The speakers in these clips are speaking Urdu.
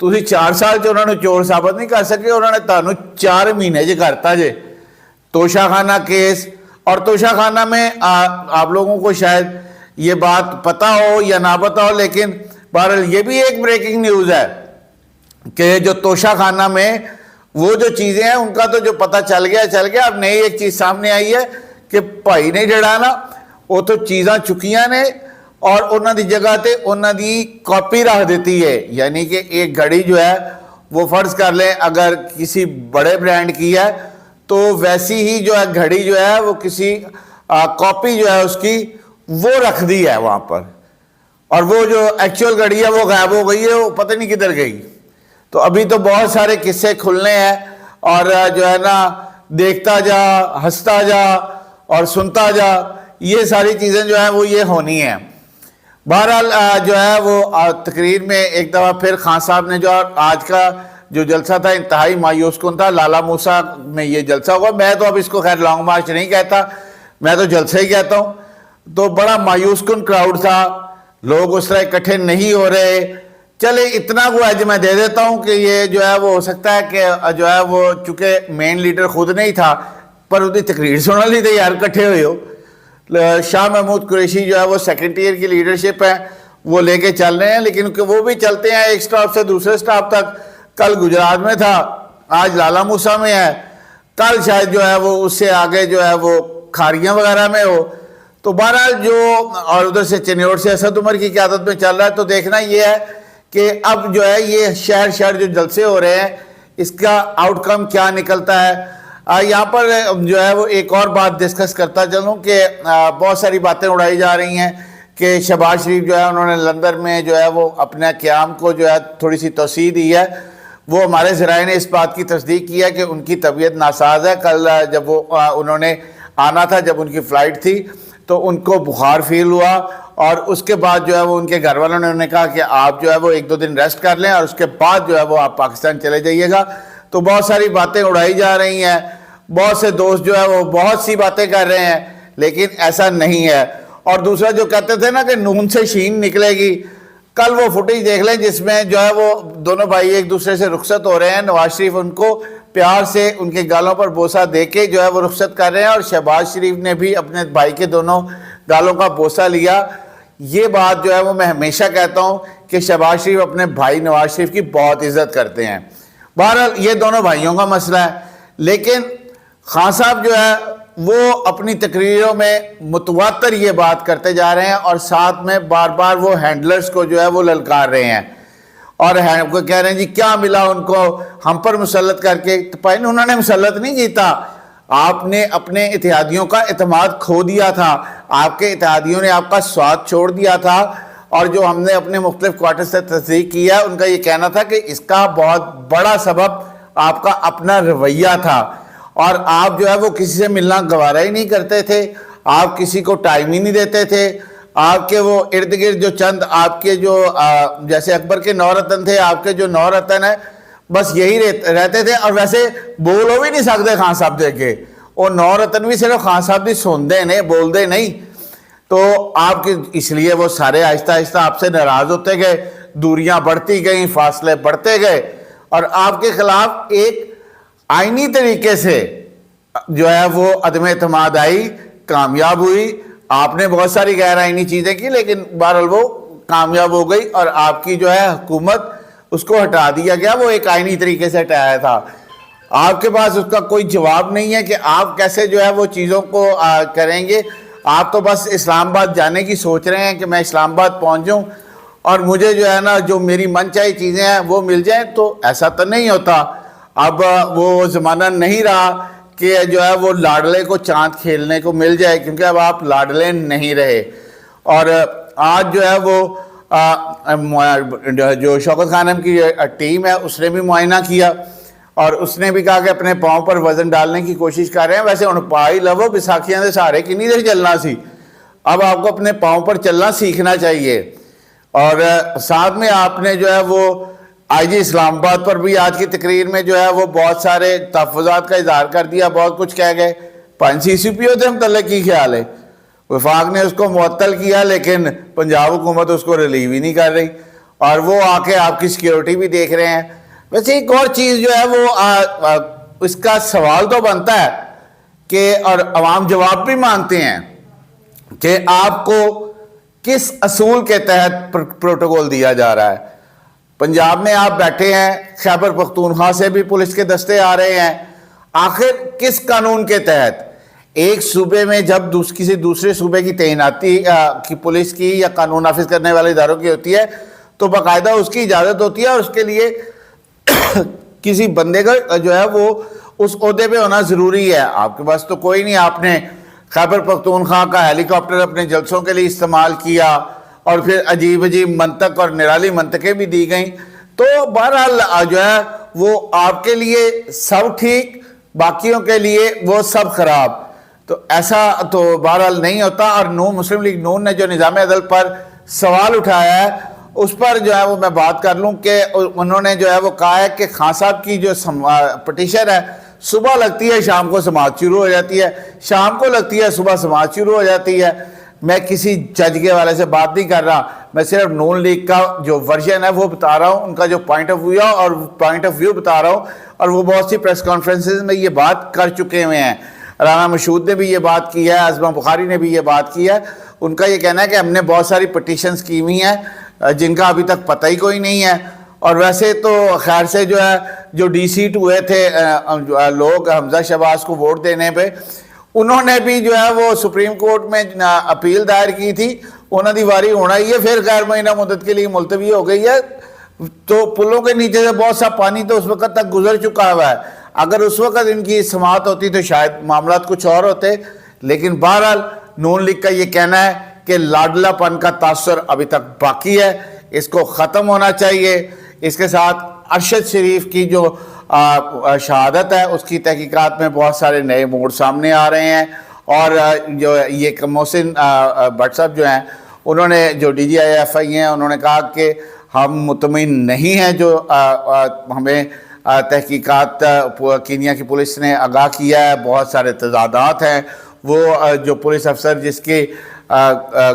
ਤੁਸੀਂ 4 ਸਾਲ ਚ ਉਹਨਾਂ ਨੂੰ ਚੋਰ ਸਾਬਤ ਨਹੀਂ ਕਰ ਸਕੇ, ਉਹਨਾਂ ਨੇ ਤੁਹਾਨੂੰ 4 ਮਹੀਨੇ 'ਚ ਕਰਤਾ ਜੇ। توشہ خانہ کیس. اور توشہ خانہ میں آپ لوگوں کو شاید یہ بات پتہ ہو یا نہ پتہ ہو، لیکن بہرحال یہ بھی ایک بریکنگ نیوز ہے کہ جو توشہ خانہ میں وہ جو چیزیں ہیں ان کا تو جو پتہ چل گیا. اب نئی ایک چیز سامنے آئی ہے کہ بھائی نہیں جڑانا، وہ تو چیزاں چکیاں نے اور انہوں دی جگہ تے انہوں دی کاپی رکھ دیتی ہے. یعنی کہ ایک گھڑی جو ہے وہ فرض کر لیں اگر کسی بڑے برانڈ کی ہے تو ویسی ہی جو ہے گھڑی جو ہے وہ کسی کاپی جو ہے اس کی وہ رکھ دی ہے وہاں پر، اور وہ جو ایکچوئل گھڑی ہے وہ غائب ہو گئی ہے، وہ پتہ نہیں کدھر گئی. تو ابھی تو بہت سارے قصے کھلنے ہیں اور جو ہے نا دیکھتا جا، ہنستا جا اور سنتا جا، یہ ساری چیزیں جو ہیں وہ یہ ہونی ہیں. بہرحال جو ہے وہ تقریر میں ایک دفعہ پھر خان صاحب نے جو آج کا جو جلسہ تھا انتہائی مایوس کن تھا. لالا موسیٰ میں یہ جلسہ ہوا، میں تو اب اس کو خیر لانگ مارچ نہیں کہتا، میں تو جلسہ ہی کہتا ہوں. تو بڑا مایوس کن کراؤڈ تھا، لوگ اس طرح اکٹھے نہیں ہو رہے. چلے اتنا کو ایج میں دے دیتا ہوں کہ یہ جو ہے وہ ہو سکتا ہے کہ جو ہے وہ چونکہ مین لیڈر خود نہیں تھا پر اس کی تقریر سننا لی تھے یار کٹھے ہوئے ہو. شاہ محمود قریشی جو ہے وہ سیکنڈ ایئر کی لیڈرشپ ہے وہ لے کے چل رہے ہیں، لیکن وہ بھی چلتے ہیں ایک سٹاپ سے دوسرے سٹاپ تک. کل گجرات میں تھا، آج لالا موسیٰ میں ہے، کل شاید جو ہے وہ اس سے آگے جو ہے وہ کھاریاں وغیرہ میں ہو. تو بہرحال جو اور ادھر سے چنیوڑ سے اسد عمر کی قیادت میں چل رہا ہے. تو دیکھنا یہ ہے کہ اب جو ہے یہ شہر جو جلسے ہو رہے ہیں اس کا آؤٹ کم کیا نکلتا ہے. یہاں پر جو ہے وہ ایک اور بات ڈسکس کرتا چلوں کہ بہت ساری باتیں اڑائی جا رہی ہیں کہ شہباز شریف جو ہے انہوں نے لندن میں جو ہے وہ اپنے قیام کو جو ہے تھوڑی سی توسیع دی ہے. وہ ہمارے ذرائع نے اس بات کی تصدیق کی ہے کہ ان کی طبیعت ناساز ہے. کل جب وہ انہوں نے آنا تھا، جب ان کی فلائٹ تھی تو ان کو بخار فیل ہوا اور اس کے بعد جو ہے وہ ان کے گھر والوں نے انہیں کہا کہ آپ جو ہے وہ 1-2 دن ریسٹ کر لیں اور اس کے بعد جو ہے وہ آپ پاکستان چلے جائیے گا. تو بہت ساری باتیں اڑائی جا رہی ہیں، بہت سے دوست جو ہے وہ بہت سی باتیں کر رہے ہیں، لیکن ایسا نہیں ہے. اور دوسرا جو کہتے تھے نا کہ نون سے شین نکلے گی، کل وہ فوٹیج دیکھ لیں جس میں جو ہے وہ دونوں بھائی ایک دوسرے سے رخصت ہو رہے ہیں. نواز شریف ان کو پیار سے ان کے گالوں پر بوسہ دے کے جو ہے وہ رخصت کر رہے ہیں اور شہباز شریف نے بھی اپنے بھائی کے دونوں گالوں کا بوسہ لیا. یہ بات جو ہے وہ میں ہمیشہ کہتا ہوں کہ شہباز شریف اپنے بھائی نواز شریف کی بہت عزت کرتے ہیں. بہرحال یہ دونوں بھائیوں کا مسئلہ ہے. لیکن خان صاحب جو ہے وہ اپنی تقریروں میں متواتر یہ بات کرتے جا رہے ہیں اور ساتھ میں بار بار وہ ہینڈلرز کو جو ہے وہ للکار رہے ہیں اور کہہ رہے ہیں جی کیا ملا ان کو ہم پر مسلط کر کے. انہوں نے مسلط نہیں کیتا، آپ نے اپنے اتحادیوں کا اعتماد کھو دیا تھا، آپ کے اتحادیوں نے آپ کا ساتھ چھوڑ دیا تھا. اور جو ہم نے اپنے مختلف کوارٹر سے تصدیق کیا ان کا یہ کہنا تھا کہ اس کا بہت بڑا سبب آپ کا اپنا رویہ تھا اور آپ جو ہے وہ کسی سے ملنا گوارا ہی نہیں کرتے تھے، آپ کسی کو ٹائم ہی نہیں دیتے تھے. آپ کے وہ ارد گرد جو چند آپ کے جو جیسے اکبر کے 9 رتن تھے، آپ کے جو 9 رتن ہیں بس یہی رہتے تھے. اور ویسے بولو بھی نہیں سکتے خان صاحب دے کے، وہ 9 رتن بھی صرف خان صاحب بھی سندے نہیں بولتے نہیں. تو آپ کے اس لیے وہ سارے آہستہ آہستہ آپ سے ناراض ہوتے گئے، دوریاں بڑھتی گئیں، فاصلے بڑھتے گئے اور آپ کے خلاف ایک آئینی طریقے سے جو ہے وہ عدم اعتماد آئی، کامیاب ہوئی. آپ نے بہت ساری غیر آئینی چیزیں کی لیکن بہرحال وہ کامیاب ہو گئی اور آپ کی جو ہے حکومت اس کو ہٹا دیا گیا. وہ ایک آئینی طریقے سے ہٹایا تھا. آپ کے پاس اس کا کوئی جواب نہیں ہے کہ آپ کیسے جو ہے وہ چیزوں کو کریں گے. آپ تو بس اسلام آباد جانے کی سوچ رہے ہیں کہ میں اسلام آباد پہنچ جاؤں اور مجھے جو ہے نا جو میری من چاہی چیزیں ہیں وہ مل جائیں. تو ایسا تو نہیں ہوتا. اب وہ زمانہ نہیں رہا کہ جو ہے وہ لاڈلے کو چاند کھیلنے کو مل جائے، کیونکہ اب آپ لاڈلے نہیں رہے. اور آج جو ہے وہ جو شوکت خانم کی ٹیم ہے اس نے بھی معائنہ کیا اور اس نے بھی کہا کہ اپنے پاؤں پر وزن ڈالنے کی کوشش کر رہے ہیں. ویسے ہن پائی لو بیساکھیاں دے سہارے کنی دیر چلنا سی، اب آپ کو اپنے پاؤں پر چلنا سیکھنا چاہیے. اور ساتھ میں آپ نے جو ہے وہ آئی جی اسلام آباد پر بھی آج کی تقریر میں جو ہے وہ بہت سارے تحفظات کا اظہار کر دیا، بہت کچھ کہہ گئے. 5 CCPO تھے متعلق کی خیال ہے؟ وفاق نے اس کو معطل کیا لیکن پنجاب حکومت اس کو ریلیو ہی نہیں کر رہی اور وہ آ کے آپ کی سیکیورٹی بھی دیکھ رہے ہیں. ویسے ایک اور چیز جو ہے وہ اس کا سوال تو بنتا ہے کہ اور عوام جواب بھی مانگتے ہیں کہ آپ کو کس اصول کے تحت پروٹوکول دیا جا رہا ہے۔ پنجاب میں آپ بیٹھے ہیں، خیبر پختونخوا سے بھی پولیس کے دستے آ رہے ہیں، آخر کس قانون کے تحت؟ ایک صوبے میں جب کسی دوسرے صوبے کی تعیناتی کی پولیس کی یا قانون نافذ کرنے والے اداروں کی ہوتی ہے تو باقاعدہ اس کی اجازت ہوتی ہے اور اس کے لیے کسی بندے کا جو ہے وہ اس عہدے پہ ہونا ضروری ہے۔ آپ کے پاس تو کوئی نہیں، آپ نے خیبر پختونخوا کا ہیلی کاپٹر اپنے جلسوں کے لیے استعمال کیا اور پھر عجیب عجیب منطق اور نرالی منطقیں بھی دی گئیں، تو بہرحال جو ہے وہ آپ کے لیے سب ٹھیک، باقیوں کے لیے وہ سب خراب۔ تو ایسا تو بہرحال نہیں ہوتا، اور مسلم لیگ نون نے جو نظام عدل پر سوال اٹھایا ہے اس پر جو ہے وہ میں بات کر لوں کہ انہوں نے جو ہے وہ کہا ہے کہ خان صاحب کی جو پٹیشن ہے صبح لگتی ہے شام کو سماعت شروع ہو جاتی ہے، شام کو لگتی ہے صبح سماعت شروع ہو جاتی ہے۔ میں کسی جج کے حوالے سے بات نہیں کر رہا، میں صرف نون لیگ کا جو ورژن ہے وہ بتا رہا ہوں، ان کا جو پوائنٹ آف ویو ہے اور پوائنٹ آف ویو بتا رہا ہوں، اور وہ بہت سی پریس کانفرنسز میں یہ بات کر چکے ہوئے ہیں۔ رانا مشہود نے بھی یہ بات کی ہے، عظمہ بخاری نے بھی یہ بات کی ہے۔ ان کا یہ کہنا ہے کہ ہم نے بہت ساری پٹیشنز کی ہوئی ہیں جن کا ابھی تک پتہ ہی کوئی نہیں ہے، اور ویسے تو خیر سے جو ہے جو ڈی سیٹ ہوئے تھے لوگ حمزہ شہباز کو ووٹ دینے پہ، انہوں نے بھی جو ہے وہ سپریم کورٹ میں اپیل دائر کی تھی، انہوں دی واری ہونا ہی ہے، پھر غیر مہینہ مدت کے لیے ملتوی ہو گئی ہے۔ تو پلوں کے نیچے سے بہت سا پانی تو اس وقت تک گزر چکا ہوا ہے، اگر اس وقت ان کی سماعت ہوتی تو شاید معاملات کچھ اور ہوتے، لیکن بہرحال نون لیگ کا یہ کہنا ہے کہ لاڈلا پن کا تاثر ابھی تک باقی ہے، اس کو ختم ہونا چاہیے۔ اس کے ساتھ ارشد شریف کی جو شہادت ہے اس کی تحقیقات میں بہت سارے نئے موڑ سامنے آ رہے ہیں، اور جو یہ محسن بٹ صاحب جو ہیں انہوں نے جو ڈی جی آئی ایف آئی ہیں انہوں نے کہا کہ ہم مطمئن نہیں ہیں، جو ہمیں تحقیقات کینیا کی پولیس نے آگاہ کیا ہے، بہت سارے تضادات ہیں، وہ جو پولیس افسر جس کی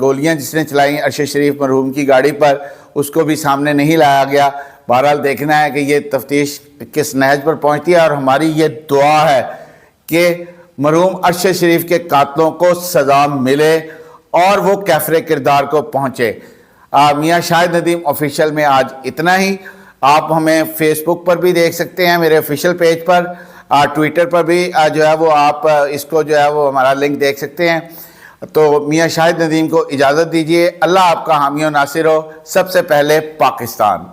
گولیاں جس نے چلائیں ارشد شریف مرحوم کی گاڑی پر، اس کو بھی سامنے نہیں لایا گیا۔ بہرحال دیکھنا ہے کہ یہ تفتیش کس نہج پر پہنچتی ہے، اور ہماری یہ دعا ہے کہ مرحوم ارشد شریف کے قاتلوں کو سزا ملے اور وہ کیفر کردار کو پہنچے۔ میاں شاہد ندیم آفیشیل میں آج اتنا ہی۔ آپ ہمیں فیس بک پر بھی دیکھ سکتے ہیں میرے آفیشیل پیج پر، ٹویٹر پر بھی جو ہے وہ آپ اس کو جو ہے وہ ہمارا لنک دیکھ سکتے ہیں۔ تو میاں شاہد ندیم کو اجازت دیجیے، اللہ آپ کا حامی و ناصر ہو۔ سب سے پہلے پاکستان۔